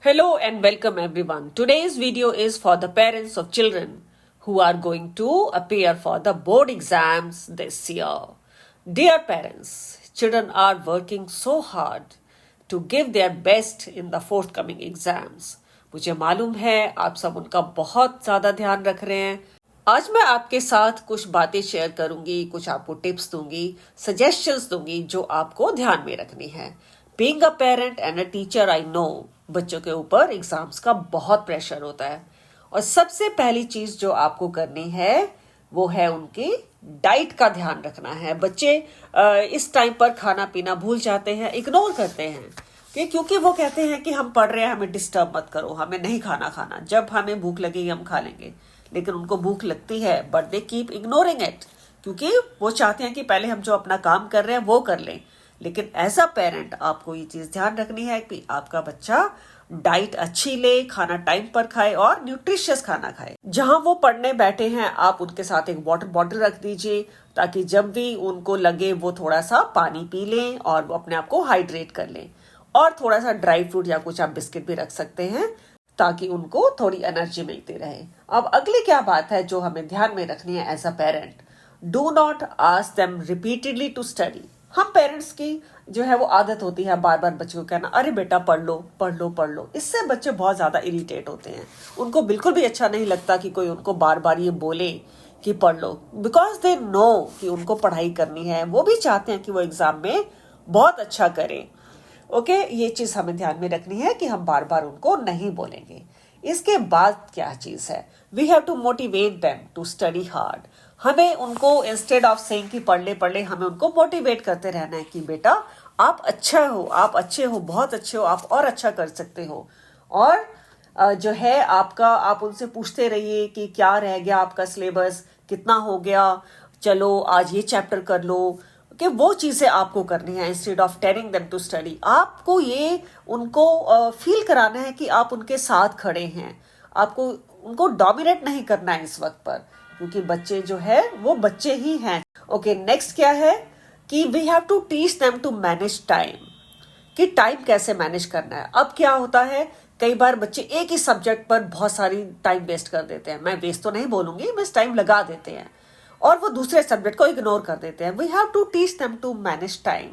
Hello and welcome everyone. Today's video is for the parents of children who are going to appear for the board exams this year. Dear parents, children are working so hard to give their best in the forthcoming exams. मुझे मालूम है आप सब उनका बहुत ज़्यादा ध्यान रख रहे हैं. आज मैं आपके साथ कुछ बातें शेयर करूंगी, कुछ आपको टिप्स दूंगी, सजेशंस दूंगी जो आपको ध्यान में रखनी है. Being a parent and a teacher, I know बच्चों के ऊपर एग्जाम्स का बहुत प्रेशर होता है और सबसे पहली चीज जो आपको करनी है वो है उनकी डाइट का ध्यान रखना है. बच्चे इस टाइम पर खाना पीना भूल जाते हैं, इग्नोर करते हैं क्योंकि वो कहते हैं कि हम पढ़ रहे हैं, हमें डिस्टर्ब मत करो, हमें नहीं खाना, जब हमें भूख लगेगी हम खा लेंगे. लेकिन उनको भूख लगती है but they keep ignoring it क्योंकि वो चाहते हैं कि पहले हम जो अपना काम कर रहे हैं वो कर लें. लेकिन एज अ पेरेंट आपको ये चीज ध्यान रखनी है कि आपका बच्चा डाइट अच्छी ले, खाना टाइम पर खाए और न्यूट्रिशियस खाना खाए. जहां वो पढ़ने बैठे हैं आप उनके साथ एक वाटर बॉटल रख दीजिए ताकि जब भी उनको लगे वो थोड़ा सा पानी पी लें और वो अपने आप को हाइड्रेट कर लें. और थोड़ा सा ड्राई फ्रूट या कुछ आप बिस्किट भी रख सकते हैं ताकि उनको थोड़ी एनर्जी मिलती रहे. अब अगली क्या बात है जो हमें ध्यान में रखनी है as a parent, do not ask them repeatedly to study. हम पेरेंट्स की जो है वो आदत होती है बार बार बच्चों को कहना अरे बेटा पढ़ लो. इससे बच्चे बहुत ज्यादा इरिटेट होते हैं. उनको बिल्कुल भी अच्छा नहीं लगता कि कोई उनको बार बार ये बोले कि पढ़ लो, बिकॉज दे नो कि उनको पढ़ाई करनी है. वो भी चाहते हैं कि वो एग्जाम में बहुत अच्छा करें. ओके, ये चीज हमें ध्यान में रखनी है कि हम बार बार उनको नहीं बोलेंगे. इसके बाद क्या चीज है, we have to motivate them to study hard. हमें उनको इंस्टेड ऑफ सेइंग कि पढ़ ले हमें उनको मोटिवेट करते रहना है कि बेटा आप अच्छे हो, बहुत अच्छे हो, आप और अच्छा कर सकते हो. और जो है आपका, आप उनसे पूछते रहिए कि क्या रह गया आपका सिलेबस, कितना हो गया, चलो आज ये चैप्टर कर लो. कि वो चीजें आपको करनी है instead of telling them to study. आपको ये उनको फील कराना है कि आप उनके साथ खड़े हैं. आपको उनको डोमिनेट नहीं करना है इस वक्त पर क्योंकि बच्चे जो है वो बच्चे ही हैं. ओके, नेक्स्ट क्या है कि we have to teach them to manage time, कि टाइम कैसे मैनेज करना है. अब क्या होता है, कई बार बच्चे एक ही सब्जेक्ट पर बहुत सारी टाइम वेस्ट कर देते हैं. मैं वेस्ट तो नहीं बोलूंगी, बस टाइम लगा देते हैं और वो दूसरे सब्जेक्ट को इग्नोर कर देते हैं. We have to teach them to manage time.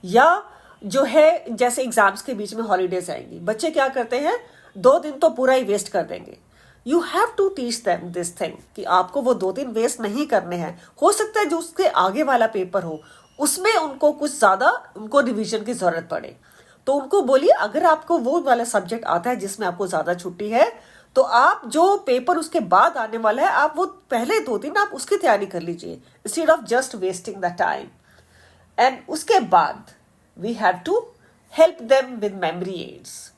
या जो है जैसे एग्जाम्स के बीच में हॉलीडेज आएंगी, बच्चे क्या करते हैं 2 दिन तो पूरा ही वेस्ट कर देंगे. You have to teach them this thing कि आपको वो 2 दिन वेस्ट नहीं करने हैं. हो सकता है जो उसके आगे वाला पेपर हो उसमें उनको कुछ ज्यादा उनको रिवीजन की जरूरत पड़े, तो उनको बोलिए अगर आपको वो वाला सब्जेक्ट आता है जिसमें आपको ज्यादा छुट्टी है तो आप जो पेपर उसके बाद आने वाला है आप वो पहले 2 दिन आप उसकी तैयारी कर लीजिए instead of just wasting the time. And उसके बाद we have to help them with memory aids.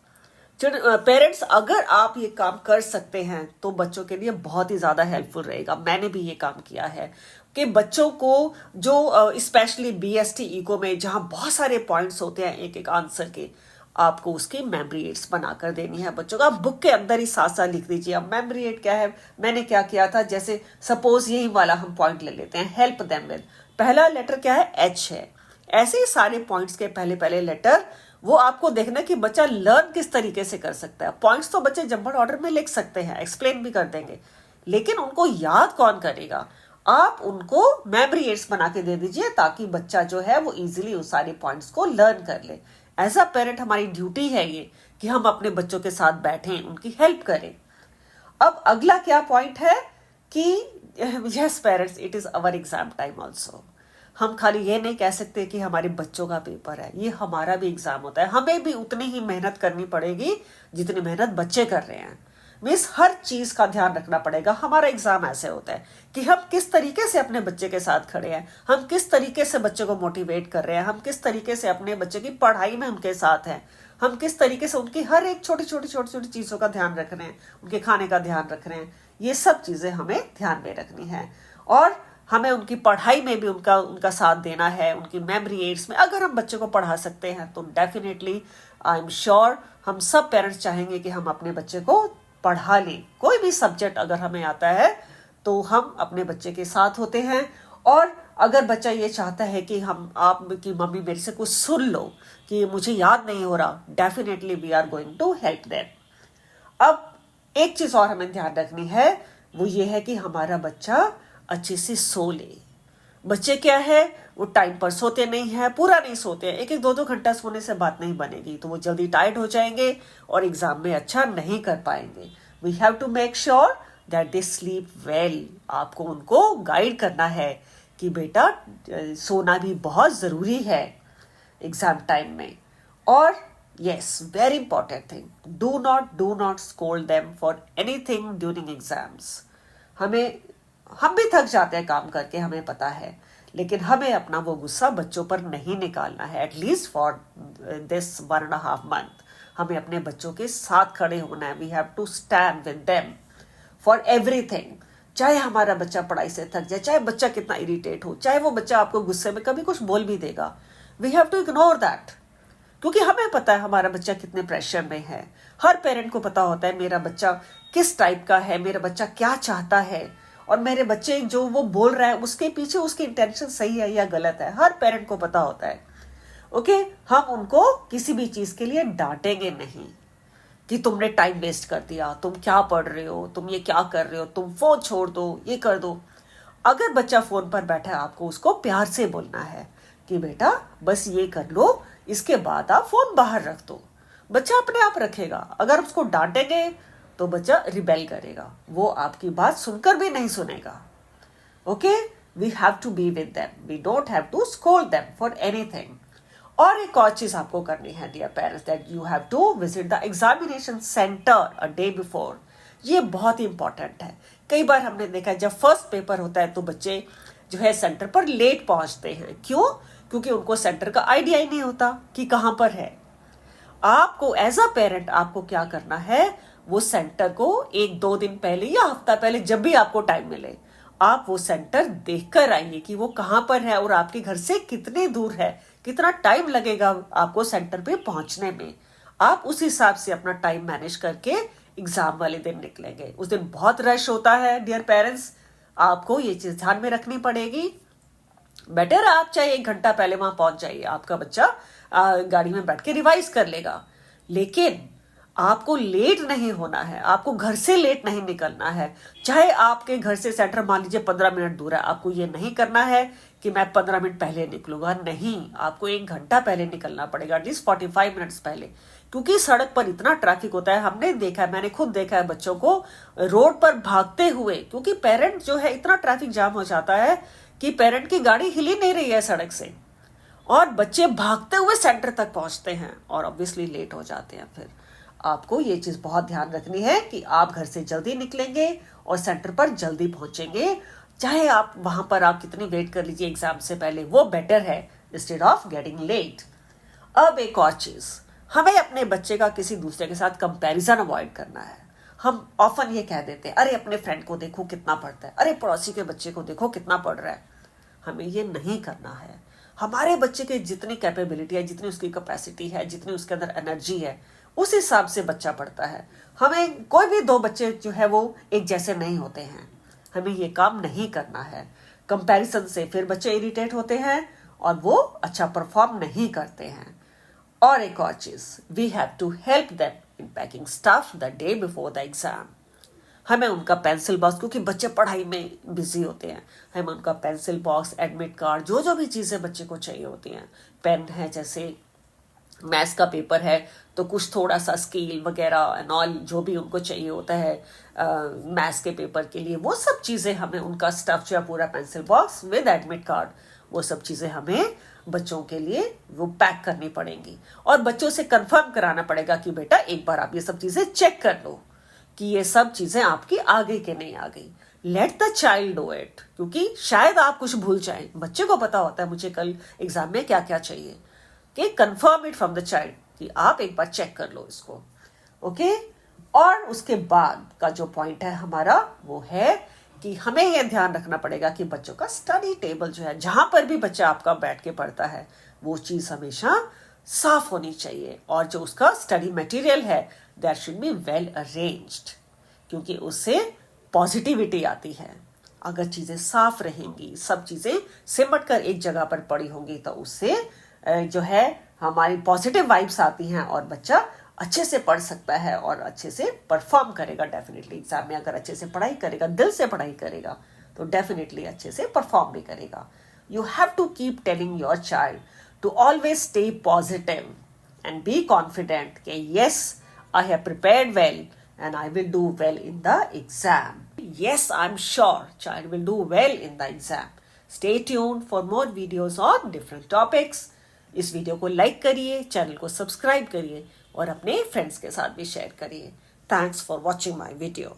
Parents अगर आप ये काम कर सकते हैं तो बच्चों के लिए बहुत ही ज्यादा हेल्पफुल रहेगा. मैंने भी ये काम किया है कि बच्चों को जो स्पेशली बीएसटी इको में जहां बहुत सारे पॉइंट्स होते हैं एक एक आंसर के, आपको उसकी मेमोरी एड्स बनाकर देनी है बच्चों को. आप बुक के अंदर ही साथ साथ लिख दीजिए. अब मेमोरी एड क्या है, मैंने क्या किया था, जैसे सपोज यही वाला हम पॉइंट ले लेते हैं, हेल्प देम विद. पहला लेटर क्या है, एच है. ऐसे ही सारे पॉइंट्स के पहले लेटर वो आपको देखना कि बच्चा लर्न किस तरीके से कर सकता है. पॉइंट्स तो बच्चे जंबल ऑर्डर में लिख सकते हैं, एक्सप्लेन भी कर देंगे, लेकिन उनको याद कौन करेगा. आप उनको मेमोरी एड्स बना के दे दीजिए ताकि बच्चा जो है वो इजीली उस सारे पॉइंट्स को लर्न कर ले. एज अ पेरेंट हमारी ड्यूटी है ये कि हम अपने बच्चों के साथ बैठें, उनकी हेल्प करें. अब अगला क्या पॉइंट है कि yes parents, it is our exam time also. हम खाली ये नहीं कह सकते कि हमारे बच्चों का पेपर है, ये हमारा भी एग्जाम होता है. हमें भी उतनी ही मेहनत करनी पड़ेगी जितनी मेहनत बच्चे कर रहे हैं. मीन्स हर चीज का ध्यान रखना पड़ेगा. हमारा एग्जाम ऐसे होता है कि हम किस तरीके से अपने बच्चे के साथ खड़े हैं, हम किस तरीके से बच्चे को मोटिवेट कर रहे हैं, हम किस तरीके से अपने बच्चे की पढ़ाई में उनके साथ हैं, हम किस तरीके से उनकी हर एक छोटी छोटी चीजों का ध्यान रख रहे हैं, उनके खाने का ध्यान रख रहे हैं. ये सब चीजें हमें ध्यान में रखनी है और हमें उनकी पढ़ाई में भी उनका साथ देना है. उनकी मेमोरी एड्स में अगर हम बच्चे को पढ़ा सकते हैं तो डेफिनेटली आई एम श्योर हम सब पेरेंट्स चाहेंगे कि हम अपने बच्चे को पढ़ा लें. कोई भी सब्जेक्ट अगर हमें आता है तो हम अपने बच्चे के साथ होते हैं और अगर बच्चा ये चाहता है कि हम आप की मम्मी मेरे से कुछ सुन लो कि मुझे याद नहीं हो रहा, definitely we are going to help them. अब एक चीज और हमें ध्यान रखनी है, वो ये है कि हमारा बच्चा अच्छे से सो ले। बच्चे क्या है, वो टाइम पर सोते नहीं है, पूरा नहीं सोते हैं। एक एक दो दो घंटा सोने से बात नहीं बनेगी, तो वो जल्दी टायर्ड हो जाएंगे और एग्जाम में अच्छा नहीं कर पाएंगे। We have to make sure that they sleep well. आपको उनको गाइड करना है कि बेटा सोना भी बहुत जरूरी है एग्जाम टाइम में। और yes, very important thing, do not scold them for anything during exams. हम भी थक जाते हैं काम करके, हमें पता है, लेकिन हमें अपना वो गुस्सा बच्चों पर नहीं निकालना है। एटलीस्ट फॉर दिस 1.5 month हमें अपने बच्चों के साथ खड़े होना है। We have to stand with them for everything. चाहे हमारा बच्चा पढ़ाई से थक जाए, चाहे बच्चा कितना इरिटेट हो, चाहे वो बच्चा आपको गुस्से में कभी कुछ बोल भी देगा, we have to ignore that, क्योंकि हमें पता है हमारा बच्चा कितने प्रेशर में है। हर पेरेंट को पता होता है मेरा बच्चा किस टाइप का है, मेरा बच्चा क्या चाहता है, और मेरे बच्चे जो वो बोल रहा है उसके पीछे उसकी इंटेंशन सही है या गलत है। हर पेरेंट को पता होता है। ओके, हम उनको किसी भी चीज के लिए डांटेंगे नहीं कि तुमने टाइम वेस्ट कर दिया, तुम क्या पढ़ रहे हो, तुम ये क्या कर रहे हो, तुम फोन छोड़ दो, ये कर दो। अगर बच्चा फोन पर बैठा है, आपको उसको प्यार से बोलना है कि बेटा बस ये कर लो, इसके बाद आप फोन बाहर रख दो। बच्चा अपने आप रखेगा। अगर उसको डांटेंगे तो बच्चा रिबेल करेगा, वो आपकी बात सुनकर भी नहीं सुनेगा। Okay, we have to be with them, we don't have to scold them for anything. और एक और चीज आपको करनी है dear parents, that you have to visit the examination centre a day before. ये बहुत ही इंपॉर्टेंट है। कई बार हमने देखा है जब फर्स्ट पेपर होता है तो बच्चे जो है सेंटर पर लेट पहुंचते हैं। क्यों? क्योंकि उनको सेंटर का आइडिया ही नहीं होता कि कहां पर है। आपको एज अ पेरेंट आपको क्या करना है, वो सेंटर को 1-2 दिन पहले या हफ्ता पहले, जब भी आपको टाइम मिले, आप वो सेंटर देखकर आइए कि वो कहां पर है और आपके घर से कितनी दूर है, कितना टाइम लगेगा आपको सेंटर पे पहुंचने में। आप उस हिसाब से अपना टाइम मैनेज करके एग्जाम वाले दिन निकलेंगे। उस दिन बहुत रश होता है डियर पेरेंट्स, आपको ये चीज ध्यान में रखनी पड़ेगी। बेटर आप चाहे 1 घंटा पहले वहां पहुंच जाइए, आपका बच्चा गाड़ी में बैठ के रिवाइज कर लेगा, लेकिन आपको लेट नहीं होना है, आपको घर से लेट नहीं निकलना है। चाहे आपके घर से सेंटर मान लीजिए 15 मिनट दूर है, आपको ये नहीं करना है कि मैं 15 मिनट पहले निकलूंगा। नहीं, आपको 1 घंटा पहले निकलना पड़ेगा, एटलीस्ट 45 मिनट्स पहले, क्योंकि सड़क पर इतना ट्रैफिक होता है। हमने देखा है, मैंने खुद देखा है बच्चों को रोड पर भागते हुए, क्योंकि पेरेंट जो है इतना ट्रैफिक जाम हो जाता है कि पेरेंट की गाड़ी हिल ही नहीं रही है सड़क से, और बच्चे भागते हुए सेंटर तक पहुंचते हैं और ऑब्वियसली लेट हो जाते हैं। फिर आपको ये चीज बहुत ध्यान रखनी है कि आप घर से जल्दी निकलेंगे और सेंटर पर जल्दी पहुंचेंगे। चाहे आप वहां पर आप कितनी वेट कर लीजिए एग्जाम से पहले, वो बेटर है इंस्टेड ऑफ गेटिंग लेट। अब एक और चीज, हमें अपने बच्चे का किसी दूसरे के साथ कंपैरिजन अवॉइड करना है। हम ऑफन ये कह देते हैं, अरे अपने फ्रेंड को देखो कितना पढ़ता है, अरे पड़ोसी के बच्चे को देखो कितना पढ़ रहा है। हमें ये नहीं करना है। हमारे बच्चे की जितनी कैपेबिलिटी है, जितनी उसकी कैपेसिटी है, जितनी उसके अंदर एनर्जी है, उस हिसाब से बच्चा पढ़ता है। हमें कोई भी 2 बच्चे जो है वो एक जैसे नहीं होते हैं। हमें ये काम नहीं करना है। कंपैरिजन से फिर बच्चे इरिटेट होते हैं और वो अच्छा परफॉर्म नहीं करते हैं। और एक और चीज, we have to help them in packing stuff the day before the exam. हमें उनका पेंसिल बॉक्स, क्योंकि बच्चे पढ़ाई में बिजी होते हैं, हमें उनका पेंसिल बॉक्स, एडमिट कार्ड, जो भी चीजें बच्चे को चाहिए होती हैं, पेन है, जैसे मैथ्स का पेपर है तो कुछ थोड़ा सा स्केल वगैरह एंड ऑल जो भी उनको चाहिए होता है मैथ्स के पेपर के लिए, वो सब चीजें हमें, उनका स्टफ जो है पूरा pencil box with admit card, वो सब चीजें हमें बच्चों के लिए वो पैक करनी पड़ेंगी। और बच्चों से कंफर्म कराना पड़ेगा कि बेटा एक बार आप ये सब चीजें चेक कर लो कि ये सब चीजें आपकी आ गई कि नहीं आ गई। Let the child do it, क्योंकि शायद आप कुछ भूल जाएं। बच्चे को पता होता है मुझे कल एग्जाम में क्या क्या चाहिए, कि confirm it from the child कि आप एक बार चेक कर लो इसको। ओके, और उसके बाद का जो पॉइंट है हमारा वो है कि हमें यह ध्यान रखना पड़ेगा कि बच्चों का स्टडी टेबल जो है, जहां पर भी बच्चा आपका बैठ के पढ़ता है, वो चीज हमेशा साफ होनी चाहिए। और जो उसका स्टडी मटेरियल है that should be well arranged, क्योंकि उससे पॉजिटिविटी आती है। अगर चीज़ें साफ रहेंगी, सब चीज़ें सिमट कर एक जगह पर पड़ी होंगी, तो उससे जो है हमारी पॉजिटिव वाइब्स आती हैं और बच्चा अच्छे से पढ़ सकता है और अच्छे से परफॉर्म करेगा। डेफिनेटली एग्जाम में अगर अच्छे से पढ़ाई करेगा, दिल से पढ़ाई करेगा, तो डेफिनेटली अच्छे से परफॉर्म भी करेगा। You have to keep telling your child to always stay positive and be confident that yes, I have prepared well and I will do well in the exam. Yes, I'm sure child will do well in the exam. Stay tuned for more videos on different topics. इस video को like करिए, channel को subscribe करिए और अपने friends के साथ भी शेयर करिए। Thanks for watching my video.